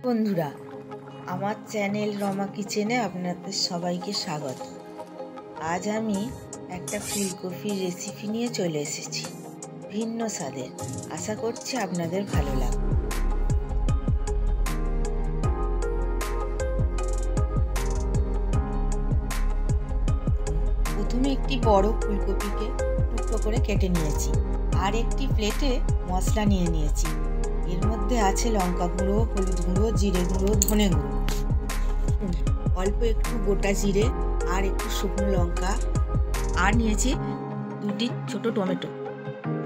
বন্ধুরা, আমার চ্যানেল রমা কিচেনে আপনাদের সবাইকে স্বাগত। আজ আমি একটা ফুলকপির রেসিপি নিয়ে চলে এসেছি, ভিন্ন স্বাদের। আশা করছি আপনাদের ভালো লাগবে। প্রথমে একটি বড় ফুলকপিকে টুকরো করে কেটে নিয়েছি, আর একটি প্লেটে মশলা নিয়ে নিয়েছি। এর মধ্যে আছে লঙ্কা গুঁড়ো, হলুদ গুঁড়ো, জিরে গুঁড়ো, ধনে গুঁড়ো, অল্প একটু গোটা জিরে আর একটু শুকনো লঙ্কা, আর নিয়েছি দুটি ছোট টমেটো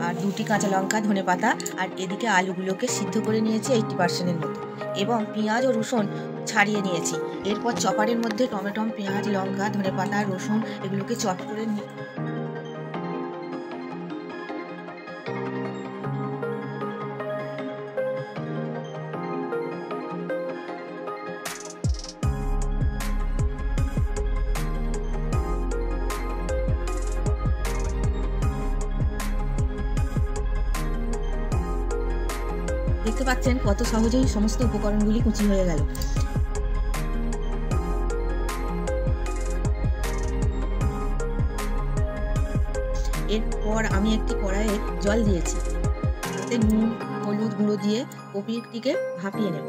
আর দুটি কাঁচা লঙ্কা, ধনে পাতা, আর এদিকে আলুগুলোকে সিদ্ধ করে নিয়েছি 80% মতো, এবং পেঁয়াজ ও রসুন ছাড়িয়ে নিয়েছি। এরপর চপারের মধ্যে টমেটো, পেঁয়াজ, লঙ্কা, ধনে পাতা, রসুন এগুলোকে চপ করে দেখতে পাচ্ছেন কত সহজেই সমস্ত উপকরণগুলি কুচি হয়ে গেল। এরপর আমি একটি কড়াইয়ে জল দিয়েছি, তাতে নুন, হলুদ গুঁড়ো দিয়ে কপিটিকে ভাপিয়ে নেব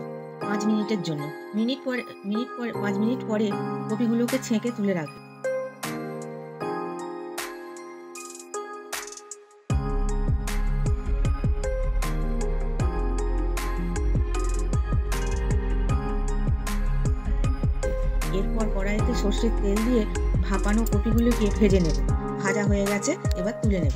5 মিনিটের জন্য। 5 মিনিট পরে কপিগুলোকে ছেঁকে তুলে রাখবো। এরপর কড়াইতে সর্ষের তেল দিয়ে ভাপানো কপিগুলোকে ভেজে নেব। ভাজা হয়ে গেছে, এবার তুলে নেব।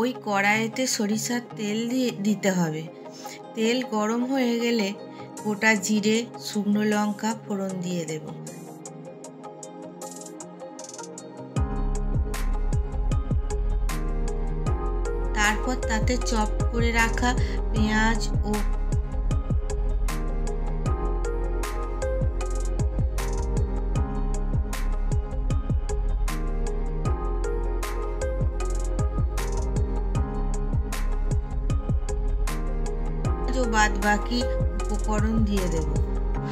ওই কড়াইতে সরিষার তেল দিতে হবে। তেল গরম হয়ে গেলে গোটা জিরে, শুকনো লঙ্কা ফোড়ন দিয়ে দেব। তারপর তাতে চপ করে রাখা পেঁয়াজ ও বাদ বাকি উপকরণ দিয়ে দেব।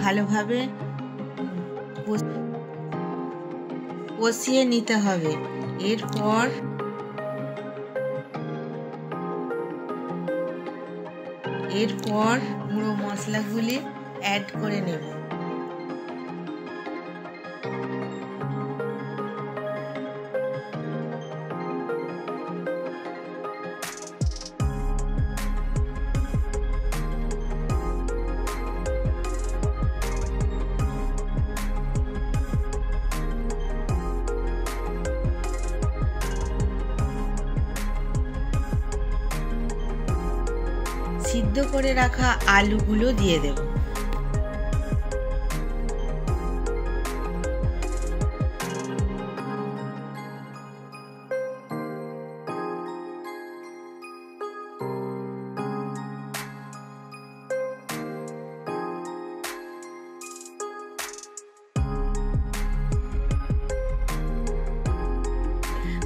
ভালোভাবে কষিয়ে নিতে হবে। এরপর গুঁড়ো মশলাগুলি অ্যাড করে নেব। সিদ্ধ করে রাখা আলুগুলো দিয়ে দেব।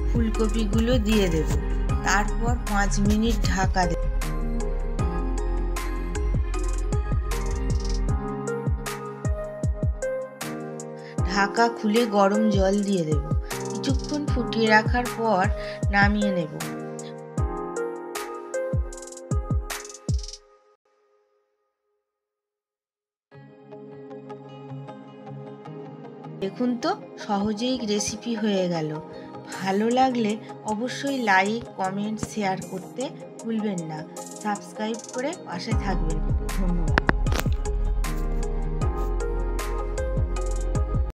ফুলকপিগুলো দিয়ে দেব। তারপর 5 মিনিট ঢাকা দেব। ঢাকা খুলে গরম জল দিয়ে দেব। কিছুক্ষণ ফুটিয়ে রাখার পর নামিয়ে নেব। দেখুন তো, সহজেই রেসিপি হয়ে গেল। ভালো লাগলে অবশ্যই লাইক, কমেন্ট, শেয়ার করতে ভুলবেন না। সাবস্ক্রাইব করে পাশে থাকবেন।